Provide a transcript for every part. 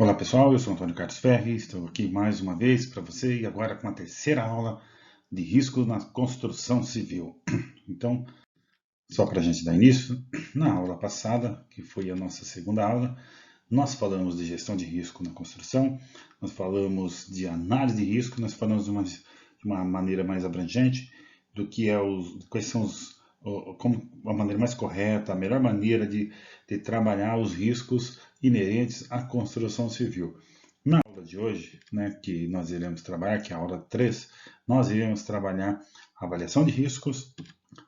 Olá pessoal, eu sou Antônio Carlos Ferri, estou aqui mais uma vez para você e agora com a terceira aula de risco na construção civil. Então, só para a gente dar início, na aula passada, que foi a nossa segunda aula, nós falamos de gestão de risco na construção, nós falamos de análise de risco, nós falamos de uma maneira mais abrangente do que quais são como a maneira mais correta, a melhor maneira de trabalhar os riscos inerentes à construção civil. Na aula de hoje, né, que nós iremos trabalhar, que é a aula 3, nós iremos trabalhar a avaliação de riscos,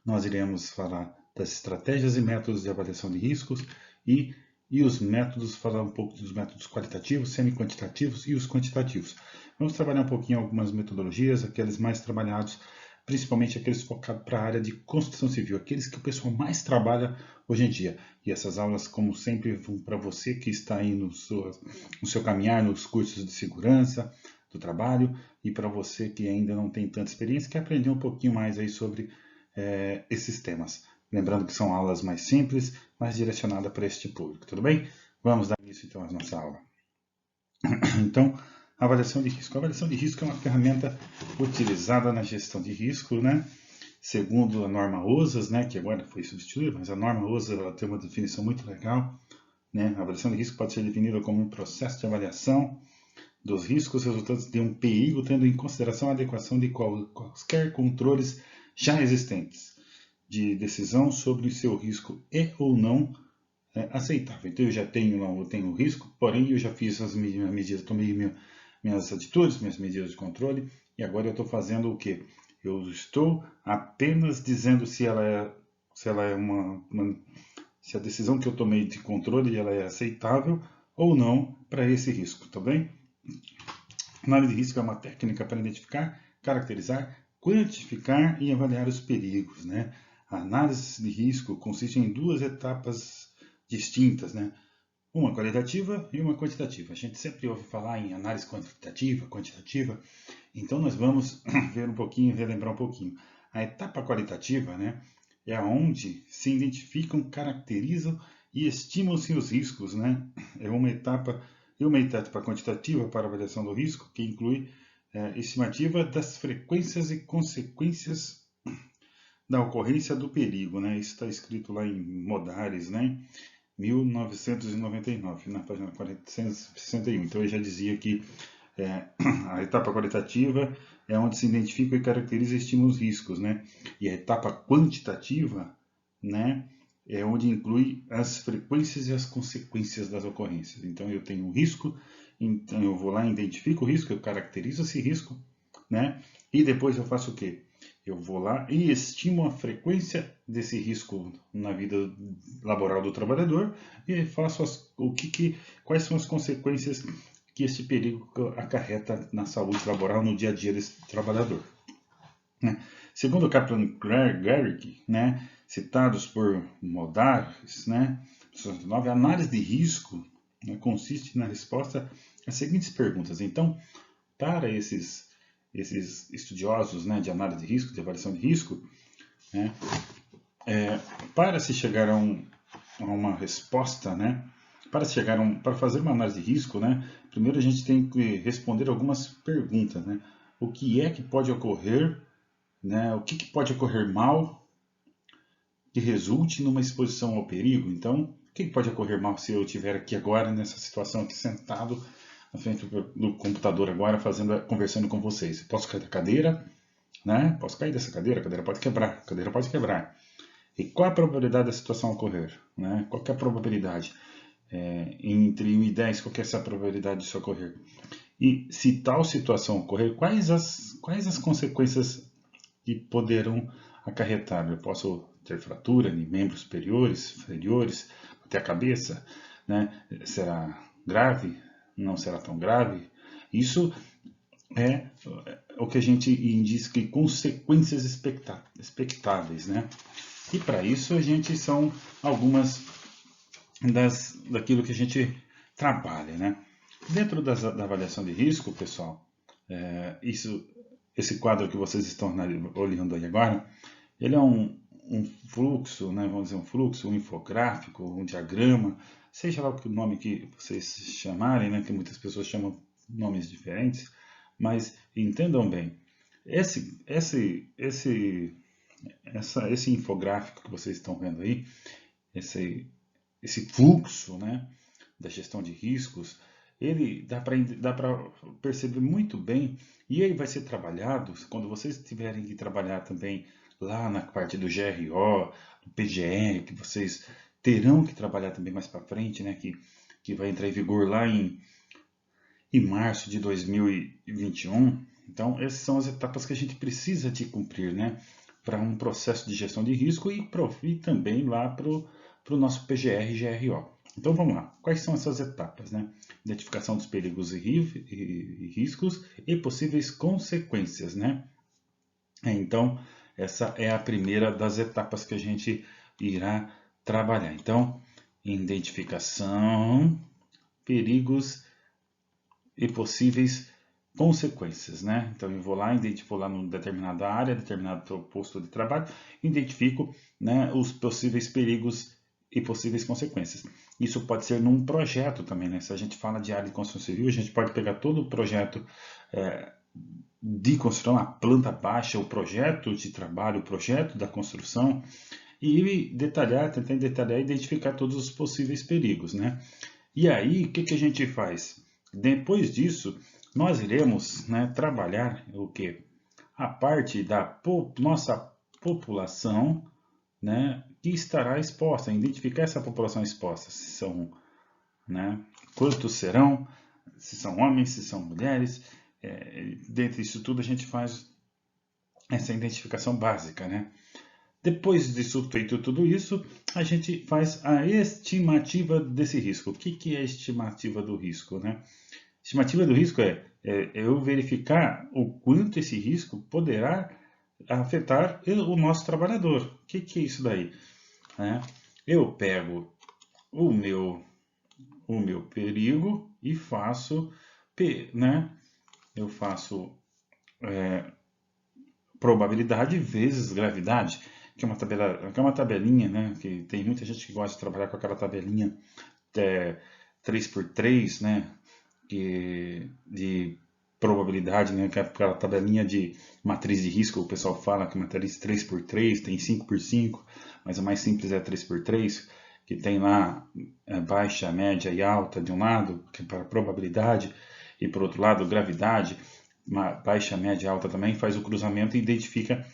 nós iremos falar das estratégias e métodos de avaliação de riscos e os métodos, falar um pouco dos métodos qualitativos, semi-quantitativos e os quantitativos. Vamos trabalhar um pouquinho algumas metodologias, aqueles mais trabalhados, principalmente aqueles focados para a área de construção civil, aqueles que o pessoal mais trabalha hoje em dia. E essas aulas, como sempre, vão para você que está aí no seu caminhar nos cursos de segurança do trabalho e para você que ainda não tem tanta experiência, quer aprender um pouquinho mais aí sobre esses temas. Lembrando que são aulas mais simples, mais direcionadas para este público, tudo bem? Vamos dar início então à nossa aula. Então, avaliação de risco. A avaliação de risco é uma ferramenta utilizada na gestão de risco, né? Segundo a norma OSAS, né, que agora foi substituída, mas a norma OSAS ela tem uma definição muito legal, né? A avaliação de risco pode ser definida como um processo de avaliação dos riscos resultantes de um perigo, tendo em consideração a adequação de quaisquer controles já existentes de decisão sobre seu risco ou não aceitável. Então eu já tenho o risco, porém eu já fiz as medidas, tomei minhas atitudes, minhas medidas de controle, e agora eu estou fazendo o quê? Eu estou apenas dizendo se ela é se a decisão que eu tomei de controle ela é aceitável ou não para esse risco, tá bem? Análise de risco é uma técnica para identificar, caracterizar, quantificar e avaliar os perigos, né? A análise de risco consiste em duas etapas distintas, né? Uma qualitativa e uma quantitativa. A gente sempre ouve falar em análise quantitativa, quantitativa, então nós vamos ver um pouquinho, relembrar um pouquinho. A etapa qualitativa, né, é onde se identificam, caracterizam e estimam-se os riscos, né? É uma etapa quantitativa para avaliação do risco, que inclui estimativa das frequências e consequências da ocorrência do perigo, né? Isso está escrito lá em Modares, né? 1999, na página 461. Então eu já dizia que a etapa qualitativa é onde se identifica e caracteriza e estima os riscos, né? E a etapa quantitativa, né, é onde inclui as frequências e as consequências das ocorrências. Então eu tenho um risco, então eu vou lá, identifico o risco, eu caracterizo esse risco, né? E depois eu faço o quê? Eu vou lá e estimo a frequência desse risco na vida laboral do trabalhador e faço quais são as consequências que esse perigo acarreta na saúde laboral no dia a dia desse trabalhador. Né? Segundo Kaplan Garrick, né, citados por Modares, né, a análise de risco, né, consiste na resposta às seguintes perguntas. Então, para esses estudiosos, né, de análise de risco, de avaliação de risco, né, para se chegar a uma resposta, né, para fazer uma análise de risco, né, primeiro a gente tem que responder algumas perguntas, né? O que é que pode ocorrer, né? O que pode ocorrer mal que resulte numa exposição ao perigo? Então, o que pode ocorrer mal se eu estiver aqui agora nessa situação aqui sentado na frente do computador agora conversando com vocês? Eu posso cair da cadeira, né? Posso cair dessa cadeira, a cadeira pode quebrar. E qual a probabilidade da situação ocorrer? Né? Qual é a probabilidade? Entre 1 e 10, qual é essa probabilidade disso ocorrer? E se tal situação ocorrer, quais as consequências que poderão acarretar? Eu posso ter fratura em membros superiores, inferiores, até a cabeça, né? Será grave? Não será tão grave? Isso é o que a gente indica que consequências expectáveis, né? E para isso a gente são algumas daquilo que a gente trabalha, né? Dentro da avaliação de risco, pessoal, esse quadro que vocês estão olhando aí agora, ele é um fluxo, né, vamos dizer um fluxo, um infográfico, um diagrama, seja lá o nome que vocês chamarem, né, que muitas pessoas chamam nomes diferentes, mas entendam bem, esse infográfico que vocês estão vendo aí, esse fluxo, né, da gestão de riscos, ele dá para perceber muito bem, e ele vai ser trabalhado quando vocês tiverem que trabalhar também lá na parte do GRO, do PGR, que vocês terão que trabalhar também mais para frente, né, que vai entrar em vigor lá em março de 2021. Então, essas são as etapas que a gente precisa de cumprir, né, para um processo de gestão de risco e também lá para o nosso PGR e GRO. Então vamos lá, quais são essas etapas, né? Identificação dos perigos e riscos e possíveis consequências, né? Então, essa é a primeira das etapas que a gente irá trabalhar. Então, identificação, perigos e possíveis consequências, né? Então eu vou lá numa determinada área, determinado posto de trabalho, identifico, né, os possíveis perigos e possíveis consequências. Isso pode ser num projeto também, né? Se a gente fala de área de construção civil, a gente pode pegar todo o projeto de construção, a planta baixa, o projeto de trabalho, o projeto da construção, e tentar detalhar e identificar todos os possíveis perigos, né? E aí, o que a gente faz? Depois disso, nós iremos, né, trabalhar o quê? A parte da nossa população, né, que estará exposta, identificar essa população exposta, se são, né, quantos serão, se são homens, se são mulheres, dentro disso tudo a gente faz essa identificação básica, né? Depois disso feito tudo isso, a gente faz a estimativa desse risco. O que é a estimativa do risco, né? Estimativa do risco é eu verificar o quanto esse risco poderá afetar o nosso trabalhador. O que é isso daí? Eu pego o meu perigo e faço, né? Eu faço probabilidade vezes gravidade, que é uma tabelinha, né? Que tem muita gente que gosta de trabalhar com aquela tabelinha 3x3, né? De probabilidade, né? Que é aquela tabelinha de matriz de risco, o pessoal fala que matriz 3x3 tem 5x5, mas a mais simples é 3x3, que tem lá baixa, média e alta de um lado, que é para probabilidade, e por outro lado gravidade, baixa, média e alta também, faz o cruzamento e identifica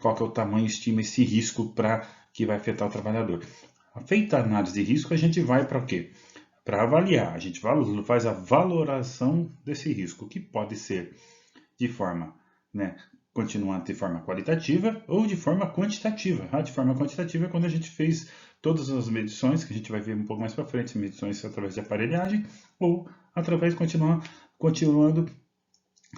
qual que é o tamanho, estima esse risco que vai afetar o trabalhador. Feita a análise de risco, a gente vai para o quê? Para avaliar, a gente faz a valoração desse risco, que pode ser de forma, né, continuando de forma qualitativa ou de forma quantitativa. De forma quantitativa é quando a gente fez todas as medições, que a gente vai ver um pouco mais para frente, medições através de aparelhagem, ou através, continuando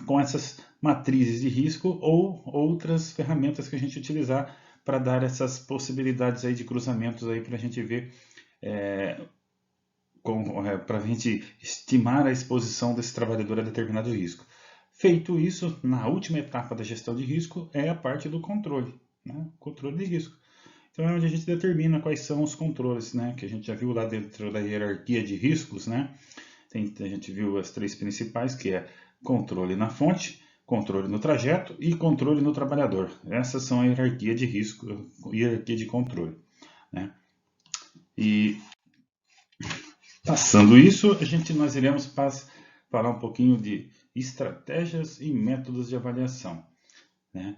com essas matrizes de risco ou outras ferramentas que a gente utilizar para dar essas possibilidades aí de cruzamentos aí para a gente ver, para a gente estimar a exposição desse trabalhador a determinado risco. Feito isso, na última etapa da gestão de risco é a parte do controle, né? Controle de risco. Então é onde a gente determina quais são os controles, né? Que a gente já viu lá dentro da hierarquia de riscos, né? A gente viu as três principais, que é controle na fonte, controle no trajeto e controle no trabalhador. Essas são a hierarquia de risco, hierarquia de controle, né? E passando isso, nós iremos falar um pouquinho de estratégias e métodos de avaliação, né?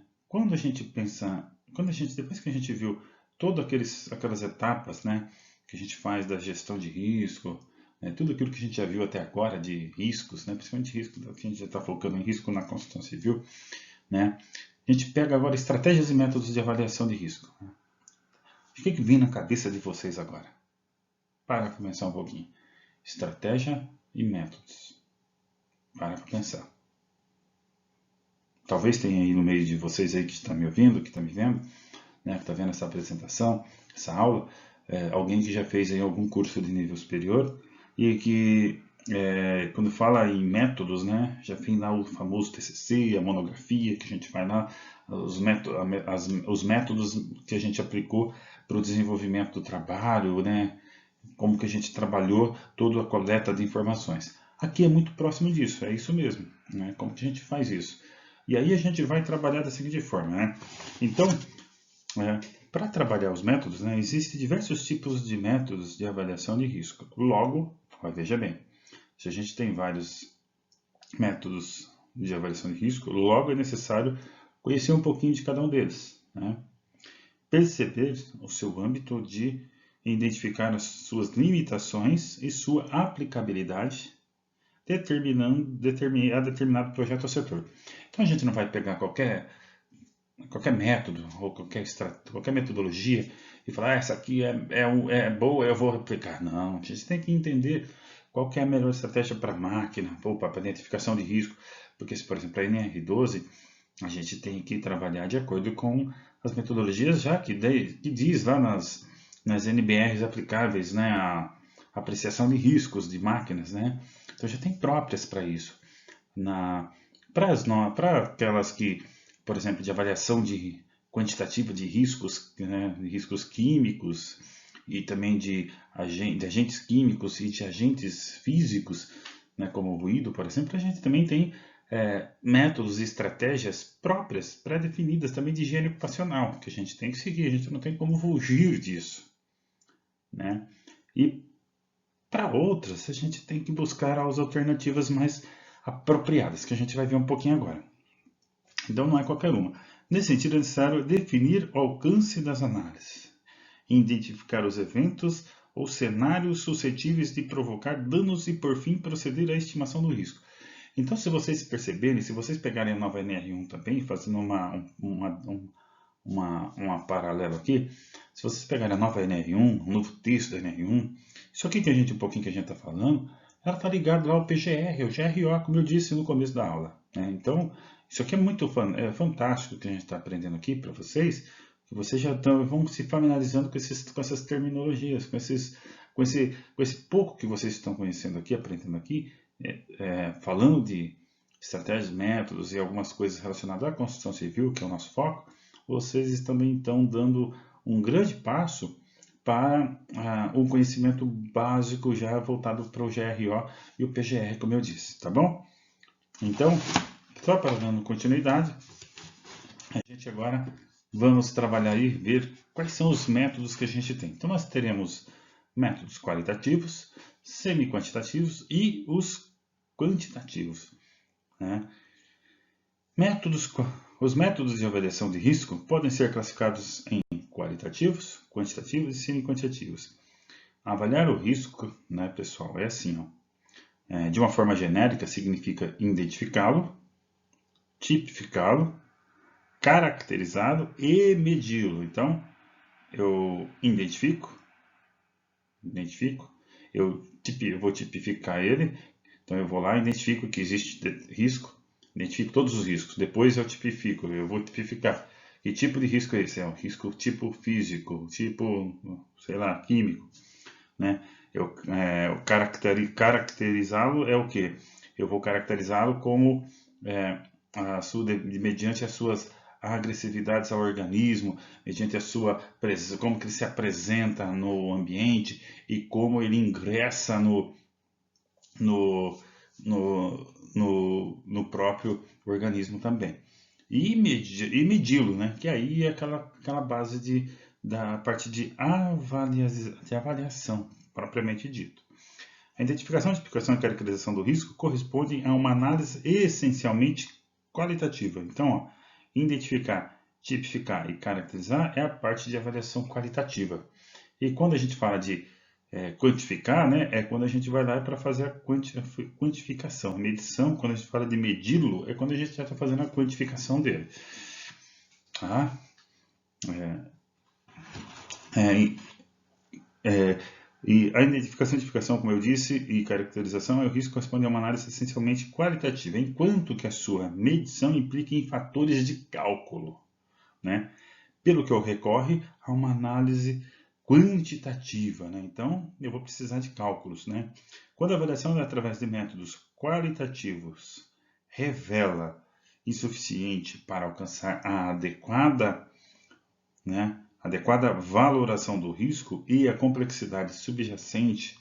Depois que a gente viu todas aquelas etapas, né, que a gente faz da gestão de risco, tudo aquilo que a gente já viu até agora de riscos, né, principalmente risco, que a gente já está focando em risco na construção civil, né, a gente pega agora estratégias e métodos de avaliação de risco. Né? O que vem na cabeça de vocês agora? Para pensar um pouquinho. Estratégia e métodos. Para pensar. Talvez tenha aí no meio de vocês aí que está me ouvindo, que está me vendo, né, que está vendo essa apresentação, essa aula, alguém que já fez aí algum curso de nível superior e que quando fala em métodos, né, já vem lá o famoso TCC, a monografia que a gente faz lá, os métodos que a gente aplicou para o desenvolvimento do trabalho, né, como que a gente trabalhou toda a coleta de informações. Aqui é muito próximo disso, é isso mesmo, né, como que a gente faz isso. E aí a gente vai trabalhar da seguinte forma, né, então, para trabalhar os métodos, né, existem diversos tipos de métodos de avaliação de risco. Logo, veja bem, se a gente tem vários métodos de avaliação de risco, logo é necessário conhecer um pouquinho de cada um deles, né? Perceber o seu âmbito de identificar as suas limitações e sua aplicabilidade a determinado projeto ou setor. Então a gente não vai pegar qualquer método ou qualquer metodologia e falar, essa aqui é boa, eu vou aplicar. Não, a gente tem que entender qual que é a melhor estratégia para a máquina, ou para a identificação de risco, porque se, por exemplo, a NR12, a gente tem que trabalhar de acordo com as metodologias já que diz lá nas NBRs aplicáveis, né, a apreciação de riscos de máquinas, né? Então já tem próprias para isso. Para aquelas que, por exemplo, de avaliação quantitativa de riscos, né, de riscos químicos e também de agentes químicos e de agentes físicos, né, como o ruído, por exemplo, a gente também tem métodos e estratégias próprias, pré-definidas também de higiene ocupacional, que a gente tem que seguir, a gente não tem como fugir disso, né? E para outras, a gente tem que buscar as alternativas mais apropriadas, que a gente vai ver um pouquinho agora. Então, não é qualquer uma. Nesse sentido, é necessário definir o alcance das análises, identificar os eventos ou cenários suscetíveis de provocar danos e, por fim, proceder à estimação do risco. Então, se vocês perceberem, se vocês pegarem a nova NR1 também, fazendo uma paralela aqui, se vocês pegarem a nova NR1, o novo texto da NR1, isso aqui que a gente está falando, ela está ligada lá ao PGR, ao GRO, como eu disse no começo da aula, né? Então, isso aqui é muito fantástico que a gente está aprendendo aqui para vocês, que vocês já vão se familiarizando com essas terminologias, com esse pouco que vocês estão conhecendo aqui, aprendendo aqui, falando de estratégias, métodos e algumas coisas relacionadas à construção civil, que é o nosso foco, vocês também estão dando um grande passo para o conhecimento básico já voltado para o GRO e o PGR, como eu disse, tá bom? Então, só para dando continuidade, a gente agora vamos trabalhar e ver quais são os métodos que a gente tem. Então, nós teremos métodos qualitativos, semi-quantitativos e os quantitativos, né? Os métodos de avaliação de risco podem ser classificados em qualitativos, quantitativos e semi-quantitativos. Avaliar o risco, né, pessoal, é assim, ó. De uma forma genérica, significa identificá-lo, tipificá-lo, caracterizá-lo e medi-lo. Então, eu identifico, eu vou tipificar ele, então eu vou lá e identifico que existe risco, identifico todos os riscos, depois eu vou tipificar. Que tipo de risco é esse? É um risco tipo físico, tipo, sei lá, químico, né? Caracterizá-lo é o quê? Eu vou caracterizá-lo como mediante as suas agressividades ao organismo, mediante como que ele se apresenta no ambiente e como ele ingressa no próprio organismo também. E medi-lo, né? Que aí é aquela base da parte de avaliação, propriamente dito. A identificação, tipificação e caracterização do risco correspondem a uma análise essencialmente qualitativa. Então, ó, identificar, tipificar e caracterizar é a parte de avaliação qualitativa. E quando a gente fala de quantificar, né, é quando a gente vai lá para fazer a quantificação. Medição, quando a gente fala de medi-lo, é quando a gente já está fazendo a quantificação dele. Tá? E a identificação, como eu disse, e caracterização é o risco que corresponde a uma análise essencialmente qualitativa, enquanto que a sua medição implica em fatores de cálculo, né? Pelo que recorre a uma análise quantitativa, né? Então, eu vou precisar de cálculos, né? Quando a avaliação é através de métodos qualitativos revela insuficiente para alcançar a adequada valoração do risco e a complexidade subjacente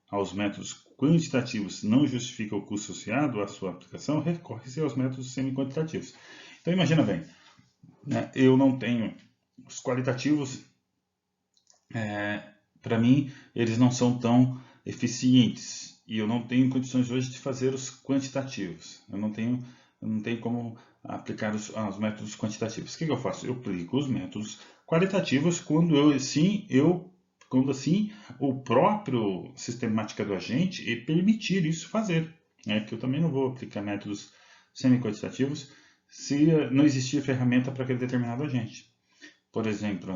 aos métodos quantitativos não justifica o custo associado à sua aplicação, recorre-se aos métodos semi-quantitativos. Então imagina bem, né, eu não tenho os qualitativos, para mim, eles não são tão eficientes e eu não tenho condições hoje de fazer os quantitativos. Eu não tenho como aplicar os métodos quantitativos. O que eu faço? Eu aplico os métodos qualitativos quando o próprio sistemática do agente permitir isso fazer. Que eu também não vou aplicar métodos semi-quantitativos se não existir ferramenta para aquele determinado agente. Por exemplo,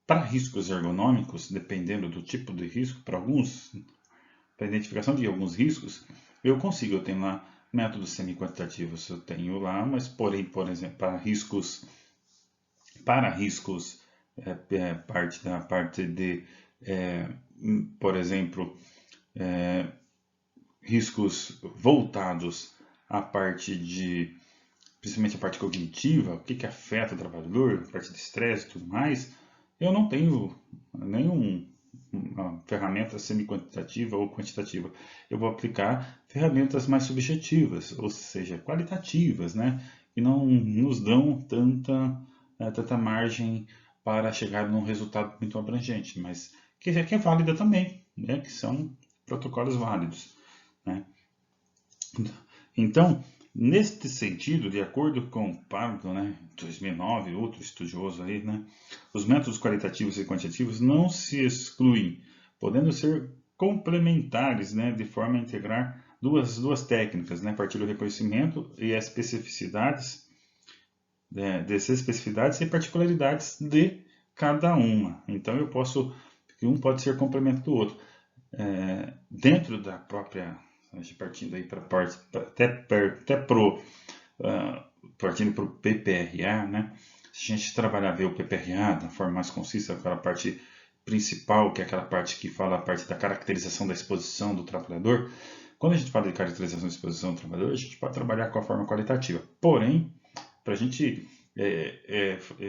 para riscos ergonômicos, dependendo do tipo de risco, para a identificação de alguns riscos, eu tenho lá métodos semi-quantitativos, eu tenho lá, mas porém, por exemplo, para riscos parte de, por exemplo, riscos voltados à parte de, principalmente a parte cognitiva, o que afeta o trabalhador, a parte de estresse e tudo mais, eu não tenho nenhuma ferramenta semi-quantitativa ou quantitativa. Eu vou aplicar ferramentas mais subjetivas, ou seja, qualitativas, que não nos dão tanta margem para chegar num resultado muito abrangente, mas que é válida também, que são protocolos válidos. Então, neste sentido, de acordo com Pardo, 2009, outro estudioso aí, os métodos qualitativos e quantitativos não se excluem, podendo ser complementares, de forma a integrar duas técnicas, a partir do reconhecimento e as especificidades, dessas especificidades e particularidades de cada uma. Então, um pode ser complemento do outro. Dentro da própria, partindo aí para parte, partindo para o PPRA, se a gente trabalhar ver o PPRA da forma mais concisa, aquela parte principal, que é aquela parte que fala a parte da caracterização da exposição do trabalhador. Quando a gente fala de caracterização da exposição do trabalhador, a gente pode trabalhar com a forma qualitativa. Porém, para a gente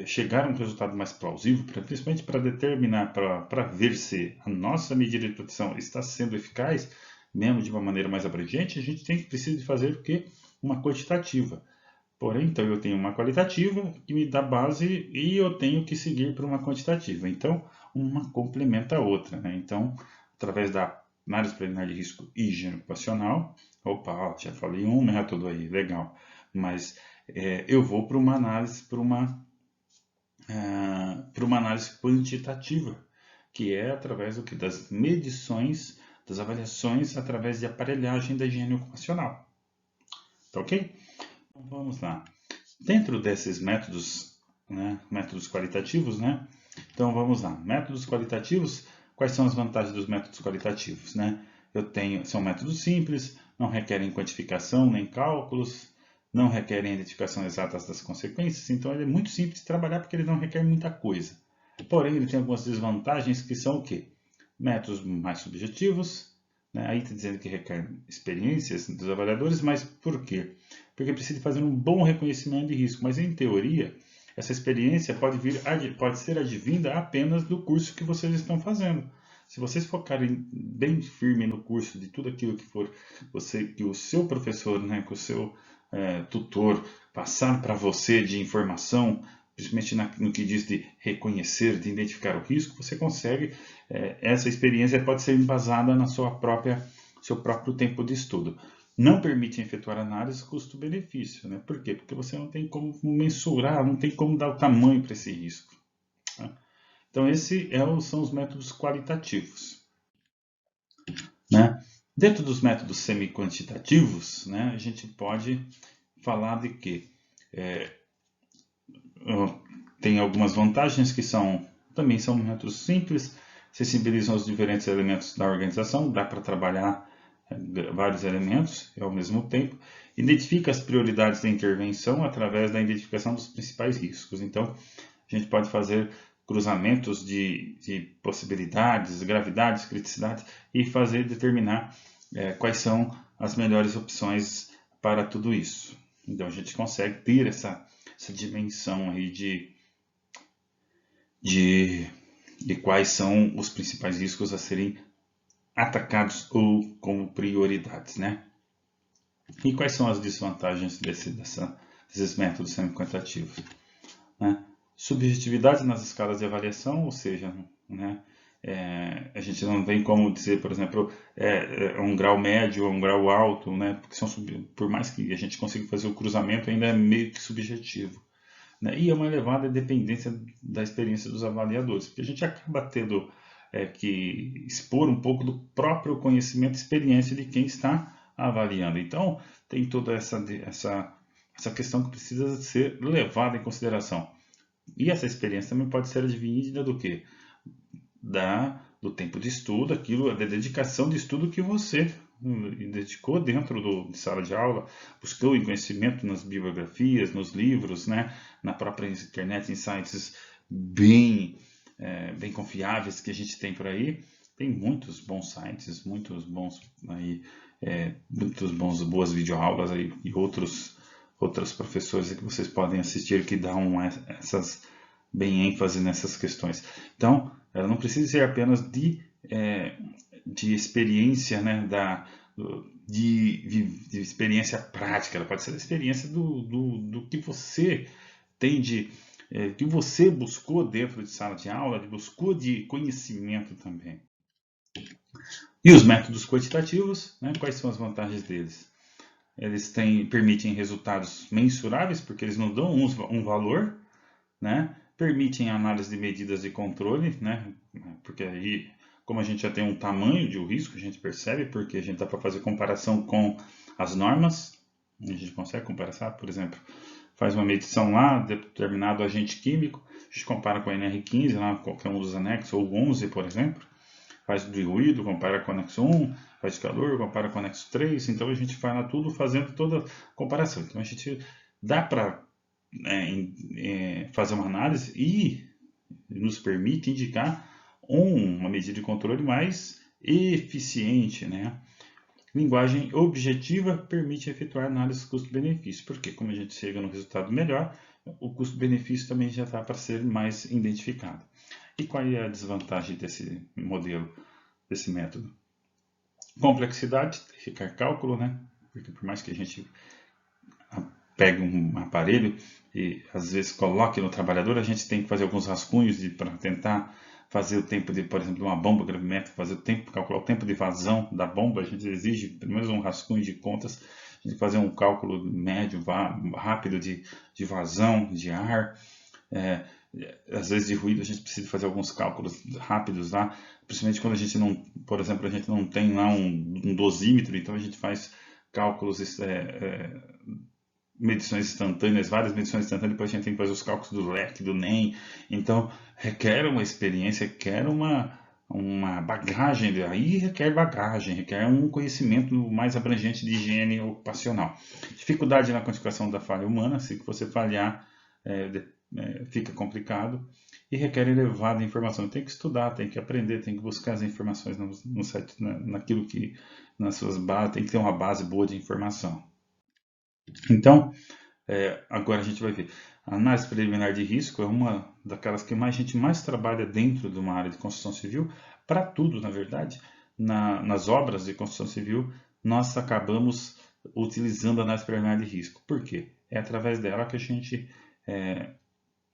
chegar a um resultado mais plausível, principalmente para determinar, para ver se a nossa medida de proteção está sendo eficaz, mesmo de uma maneira mais abrangente, a gente precisa de fazer o quê? Uma quantitativa. Porém, então, eu tenho uma qualitativa que me dá base e eu tenho que seguir para uma quantitativa. Então, uma complementa a outra. Então, através da análise preliminar de risco e higiene ocupacional, já falei um método aí, legal, mas eu vou para uma análise, análise quantitativa, que é através das medições, das avaliações através de aparelhagem da higiene ocupacional. Tá ok? Então, vamos lá. Dentro desses métodos, métodos qualitativos, então vamos lá. Métodos qualitativos, quais são as vantagens dos métodos qualitativos? São métodos simples, não requerem quantificação nem cálculos, não requerem identificação exata das consequências, então ele é muito simples de trabalhar porque ele não requer muita coisa. Porém, ele tem algumas desvantagens que são o quê? Métodos mais subjetivos, aí está dizendo que requer experiências dos avaliadores, mas por quê? Porque precisa fazer um bom reconhecimento de risco, mas em teoria, essa experiência pode ser advinda apenas do curso que vocês estão fazendo. Se vocês focarem bem firme no curso de tudo aquilo que for que o seu professor, que o seu tutor passar para você de informação, principalmente no que diz de reconhecer, de identificar o risco, você consegue, essa experiência pode ser embasada na seu próprio tempo de estudo. Não permite efetuar análise custo-benefício. Por quê? Porque você não tem como mensurar, não tem como dar o tamanho para esse risco. Então, esses são os métodos qualitativos. Dentro dos métodos semi-quantitativos, a gente pode falar de que tem algumas vantagens que também são métodos simples, sensibilizam os diferentes elementos da organização, dá para trabalhar vários elementos ao mesmo tempo, identifica as prioridades da intervenção através da identificação dos principais riscos. Então, a gente pode fazer cruzamentos de possibilidades, gravidades, criticidades, e determinar quais são as melhores opções para tudo isso. Então a gente consegue ter essa dimensão aí de quais são os principais riscos a serem atacados ou como prioridades, né? E quais são as desvantagens desses métodos semi-quantitativos? Né? Subjetividade nas escalas de avaliação, ou seja, né, a gente não tem como dizer, por exemplo, um grau médio ou um grau alto, né, porque por mais que a gente consiga fazer o cruzamento, ainda é meio que subjetivo. Né, e é uma elevada dependência da experiência dos avaliadores, porque a gente acaba tendo que expor um pouco do próprio conhecimento e experiência de quem está avaliando. Então, tem toda essa questão que precisa ser levada em consideração. E essa experiência também pode ser advinda do quê? Do tempo de estudo, da dedicação de estudo que você dedicou dentro de sala de aula, buscou em conhecimento nas bibliografias, nos livros, né? Na própria internet, em sites bem confiáveis que a gente tem por aí. Tem muitos bons sites, muitos bons boas videoaulas aí, e outros professores que vocês podem assistir que dão bem ênfase nessas questões. Então, ela não precisa ser apenas de experiência, né, de experiência prática, ela pode ser a experiência do que você tem que você buscou dentro de sala de aula, buscou de conhecimento também. E os métodos quantitativos, né, quais são as vantagens deles? Eles permitem resultados mensuráveis, porque eles não dão um valor, né? Permitem análise de medidas de controle, né? Porque aí, como a gente já tem um tamanho de risco, a gente percebe, porque a gente dá para fazer comparação com as normas, a gente consegue comparar, por exemplo, faz uma medição lá, determinado agente químico, a gente compara com a NR15, lá, qualquer um dos anexos, ou 11, por exemplo, faz de ruído, compara com o anexo 1, faz de calor, compara com o anexo 3, então a gente vai lá tudo fazendo toda a comparação. Então a gente dá para fazer uma análise e nos permite indicar uma medida de controle mais eficiente, né? Linguagem objetiva permite efetuar análise custo-benefício, porque como a gente chega no resultado melhor, o custo-benefício também já está para ser mais identificado. E qual é a desvantagem desse modelo, desse método? Complexidade, requer cálculo, né? Porque por mais que a gente pegue um aparelho e às vezes coloque no trabalhador, a gente tem que fazer alguns rascunhos para tentar fazer o tempo de, por exemplo, de uma bomba gravimétrica, calcular o tempo de vazão da bomba, a gente exige pelo menos um rascunho de contas, a gente fazer um cálculo médio, rápido de vazão, de ar, às vezes de ruído a gente precisa fazer alguns cálculos rápidos lá, principalmente quando a gente não, por exemplo, a gente não tem lá um dosímetro, então a gente faz cálculos medições instantâneas, várias medições instantâneas, depois a gente tem que fazer os cálculos do leque, do NEM, então requer uma experiência, requer uma bagagem, aí requer bagagem, requer um conhecimento mais abrangente de higiene ocupacional. Dificuldade na quantificação da falha humana, se você falhar, fica complicado, e requer elevada informação. Tem que estudar, tem que aprender, tem que buscar as informações no site, naquilo que, nas suas bases, tem que ter uma base boa de informação. Então, agora a gente vai ver. A análise preliminar de risco é uma daquelas que a gente mais trabalha dentro de uma área de construção civil, para tudo, na verdade. Nas obras de construção civil, nós acabamos utilizando a análise preliminar de risco. Por quê? É através dela que a gente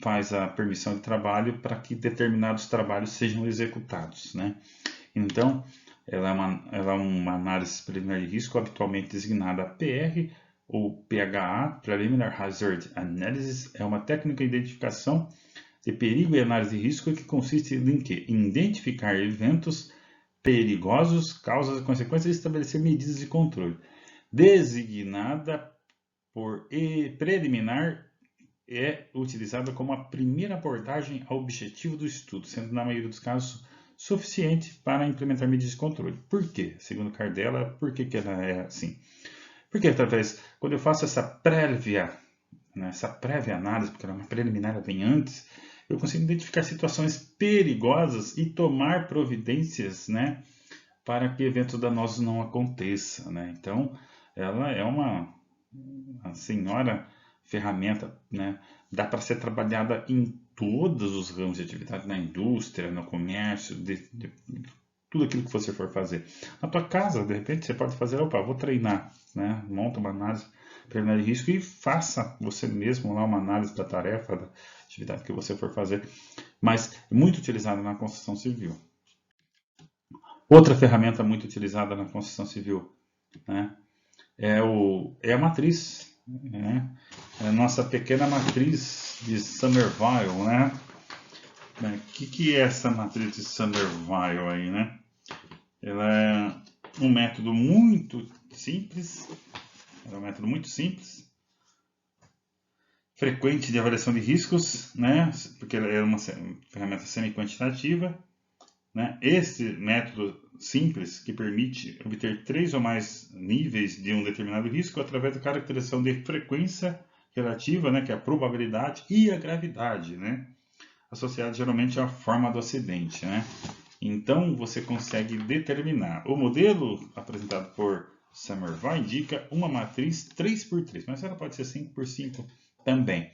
faz a permissão de trabalho para que determinados trabalhos sejam executados, né? Então, ela é uma análise preliminar de risco, habitualmente designada PR ou PHA, Preliminary Hazard Analysis, é uma técnica de identificação de perigo e análise de risco que consiste em quê? Em identificar eventos perigosos, causas e consequências e estabelecer medidas de controle. Designada por preliminar, é utilizada como a primeira abordagem ao objetivo do estudo, sendo na maioria dos casos suficiente para implementar medidas de controle. Por quê? Segundo Cardella, por que ela é assim? Porque quando eu faço essa prévia análise, porque ela é uma preliminar, ela vem antes, eu consigo identificar situações perigosas e tomar providências, né, para que eventos danosos não aconteçam, né? Então, ela é uma senhora ferramenta, né? Dá para ser trabalhada em todos os ramos de atividade, na indústria, no comércio, tudo aquilo que você for fazer. Na tua casa, de repente, você pode fazer, opa, vou treinar, né? Monta uma análise preliminar de risco e faça você mesmo lá uma análise da tarefa, da atividade que você for fazer. Mas é muito utilizada na construção civil. Outra ferramenta muito utilizada na construção civil, né, é a matriz, né? É a nossa pequena matriz de Somerville, né? O que é essa matriz de Somerville aí, né? Ela é um método muito simples, frequente de avaliação de riscos, né? Porque ela é uma ferramenta semi-quantitativa, né? Esse método simples que permite obter 3 ou mais níveis de um determinado risco através da caracterização de frequência relativa, né? Que é a probabilidade e a gravidade, né? Associado geralmente à forma do acidente, né? Então você consegue determinar. O modelo apresentado por Somerville indica uma matriz 3x3, mas ela pode ser 5x5 também.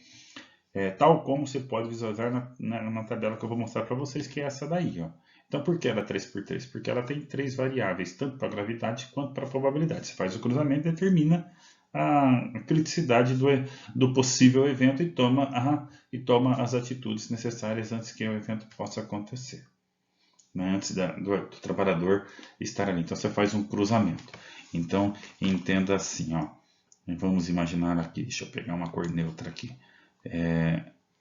Tal como você pode visualizar na tabela que eu vou mostrar para vocês, que é essa daí, ó. Então, por que ela é 3x3? Porque ela tem 3 variáveis, tanto para a gravidade quanto para a probabilidade. Você faz o cruzamento e determina a criticidade do possível evento e toma as atitudes necessárias antes que o evento possa acontecer, né? Antes do trabalhador estar ali. Então, você faz um cruzamento. Então, entenda assim, ó. Vamos imaginar aqui, deixa eu pegar uma cor neutra aqui.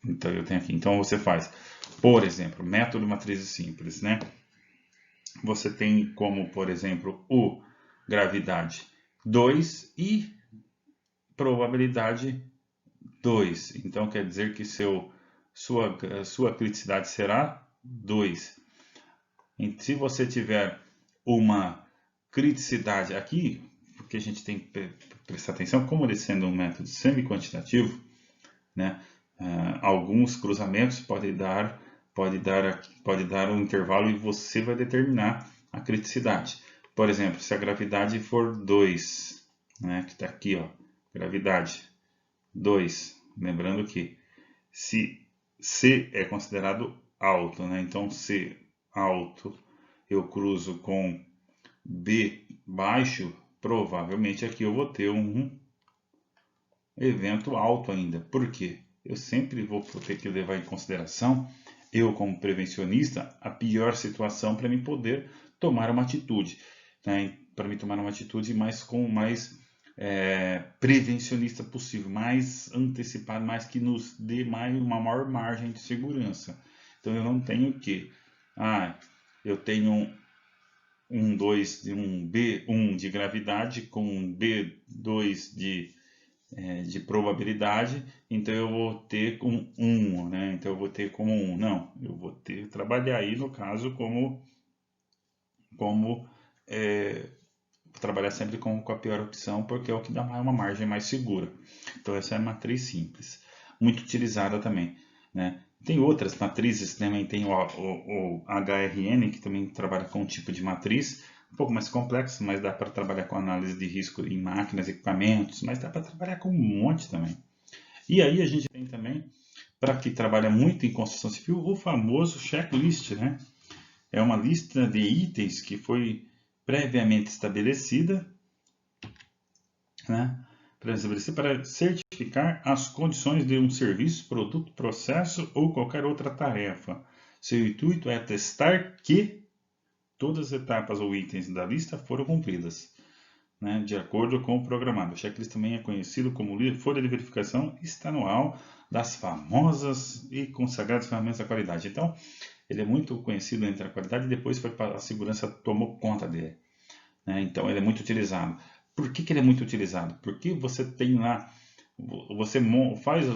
Então, eu tenho aqui. Então, você faz, por exemplo, método matrizes simples, né? Você tem como, por exemplo, o gravidade 2 e probabilidade 2. Então, quer dizer que sua criticidade será 2. E se você tiver uma criticidade aqui, porque a gente tem que prestar atenção, como ele sendo um método semi-quantitativo, né? Alguns cruzamentos pode dar um intervalo e você vai determinar a criticidade. Por exemplo, se a gravidade for 2, né, que está aqui, ó, gravidade 2, lembrando que se C é considerado alto, né, então C alto eu cruzo com B baixo, provavelmente aqui eu vou ter um evento alto ainda. Por quê? Eu sempre vou ter que levar em consideração, eu como prevencionista, a pior situação para mim poder tomar uma atitude, né? Para mim tomar uma atitude mais prevencionista possível, mais antecipado, mais que nos dê uma maior margem de segurança. Então eu não tenho eu tenho um B1 de gravidade com um B2 de probabilidade, então eu vou ter com 1, né? Então eu vou ter como 1. Não, eu vou trabalhar aí no caso trabalhar sempre com a pior opção, porque é o que dá uma margem mais segura. Então essa é a matriz simples, muito utilizada também, né? Tem outras matrizes, também tem o HRN, que também trabalha com um tipo de matriz, um pouco mais complexo, mas dá para trabalhar com análise de risco em máquinas, equipamentos, mas dá para trabalhar com um monte também. E aí a gente tem também, para quem trabalha muito em construção civil, o famoso checklist, né? É uma lista de itens que foi previamente estabelecida, né? Para certificar as condições de um serviço, produto, processo ou qualquer outra tarefa. Seu intuito é atestar que todas as etapas ou itens da lista foram cumpridas, né, de acordo com o programado. O checklist também é conhecido como folha de verificação estadual das famosas e consagradas ferramentas da qualidade. Então, ele é muito conhecido entre a qualidade e depois a segurança tomou conta dele, né? Então, ele é muito utilizado. Por que ele é muito utilizado? Porque você tem lá, você faz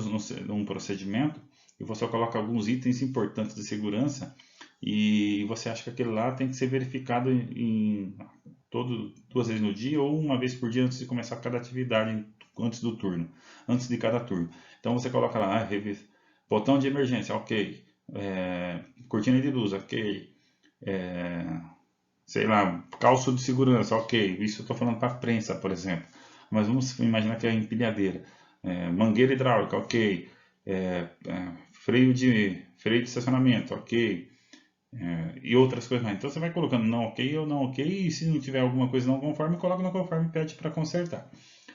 um procedimento e você coloca alguns itens importantes de segurança e você acha que aquele lá tem que ser verificado duas vezes no dia ou uma vez por dia antes de começar cada atividade, antes de cada turno. Então você coloca lá, botão de emergência, ok. cortina de luz, ok. Sei lá, calço de segurança, ok. Isso eu estou falando para prensa, por exemplo. Mas vamos imaginar que é empilhadeira. Mangueira hidráulica, ok. Freio de estacionamento, ok. E outras coisas mais. Então você vai colocando não ok ou não ok, e se não tiver alguma coisa não conforme, coloca no conforme e pede para consertar.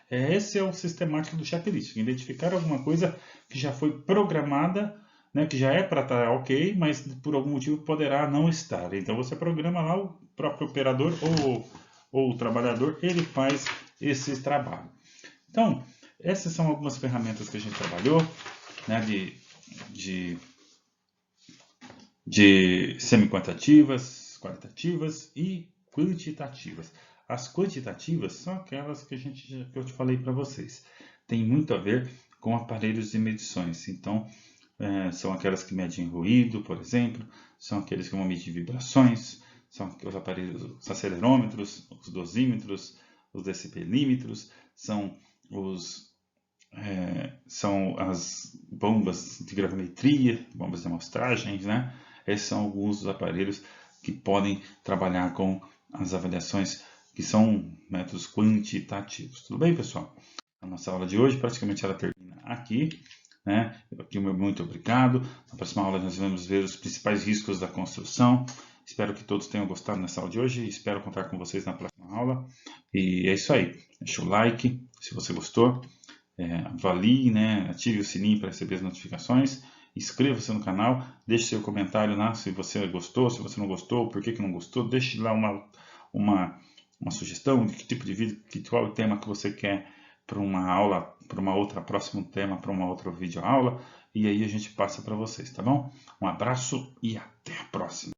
Esse é o sistemático do checklist, identificar alguma coisa que já foi programada, né, que já é para estar ok, mas por algum motivo poderá não estar. Então você programa lá, o próprio operador ou o trabalhador, ele faz esse trabalho. Então, essas são algumas ferramentas que a gente trabalhou, né, de semi-quantitativas, qualitativas e quantitativas. As quantitativas são aquelas que eu te falei para vocês. Tem muito a ver com aparelhos de medições. Então, são aquelas que medem ruído, por exemplo, são aqueles que vão medir vibrações, são os aparelhos, os acelerômetros, os dosímetros, os decibelímetros, são as bombas de gravimetria, bombas de amostragens, né? Esses são alguns dos aparelhos que podem trabalhar com as avaliações que são métodos quantitativos. Tudo bem, pessoal? A nossa aula de hoje praticamente ela termina aqui, né? Aqui o meu muito obrigado. Na próxima aula nós vamos ver os principais riscos da construção. Espero que todos tenham gostado nessa aula de hoje e espero contar com vocês na próxima aula. E é isso aí. Deixa o like se você gostou. Avalie, né? Ative o sininho para receber as notificações. Inscreva-se no canal, deixe seu comentário lá se você gostou, se você não gostou, por que não gostou. Deixe lá uma sugestão de que tipo de vídeo, qual é o tema que você quer para uma aula, para uma outra, próximo tema, para uma outra vídeo aula. E aí a gente passa para vocês, tá bom? Um abraço e até a próxima.